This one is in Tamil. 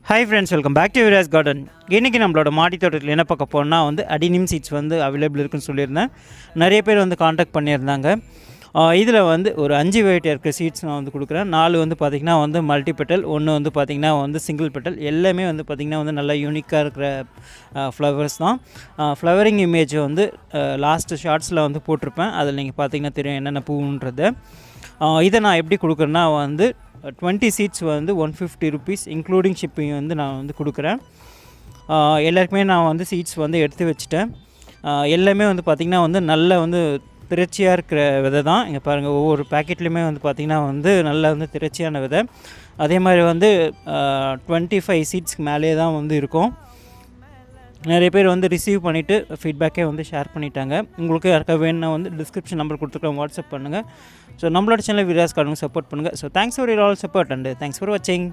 Hi friends, welcome back to Vira's garden. இன்றைக்கி நம்மளோட மாடி தோட்டத்தில் என்ன பார்க்க போனால் அடினிம் சீட்ஸ் அவைலபிள் இருக்குன்னு சொல்லியிருந்தேன். நிறைய பேர் காண்டாக்ட் பண்ணியிருந்தாங்க. இதில் ஒரு 5 வெரைட்டி இருக்கிற சீட்ஸ் நான் கொடுக்குறேன். 4 பார்த்திங்கன்னா மல்டி பெட்டல், 1 பார்த்திங்கன்னா சிங்கிள் பெட்டல். எல்லாமே பார்த்திங்கன்னா நல்லா யூனிக்காக இருக்கிற ஃப்ளவர்ஸ் தான். ஃப்ளவரிங் இமேஜ் லாஸ்ட்டு ஷார்ட்ஸில் போட்டிருப்பேன். அதில் நீங்கள் பார்த்திங்கன்னா தெரியும் என்னென்ன பூன்றது. இதை நான் எப்படி கொடுக்குறேன்னா 20 சீட்ஸ் 150 ருபீஸ் இன்க்ளூடிங் ஷிப்பிங் நான் கொடுக்குறேன். எல்லாருக்குமே நான் சீட்ஸ் எடுத்து வச்சுட்டேன். எல்லாமே பார்த்திங்கன்னா நல்ல திரட்சியாக இருக்கிற விதை தான். இங்கே பாருங்கள், ஒவ்வொரு பேக்கெட்லேயுமே பார்த்திங்கன்னா நல்ல திரட்சியான விதை. அதே மாதிரி 25 சீட்ஸ்க்கு மேலே தான் இருக்கும். நிறைய பேர் ரிசீவ் பண்ணிவிட்டு ஃபீட்பேக்கே ஷேர் பண்ணிட்டாங்க. உங்களுக்கு யாருக்கா வேணும்னா டிஸ்கிரிப்ஷன் நம்பர் கொடுத்துருக்கோம், வாட்ஸ்அப் பண்ணுங்கள். ஸோ நம்மளோட சேனல் விராஸ் கார்டன் சப்போர்ட் பண்ணுங்கள். So thanks for your all support and thanks for வாட்சிங்.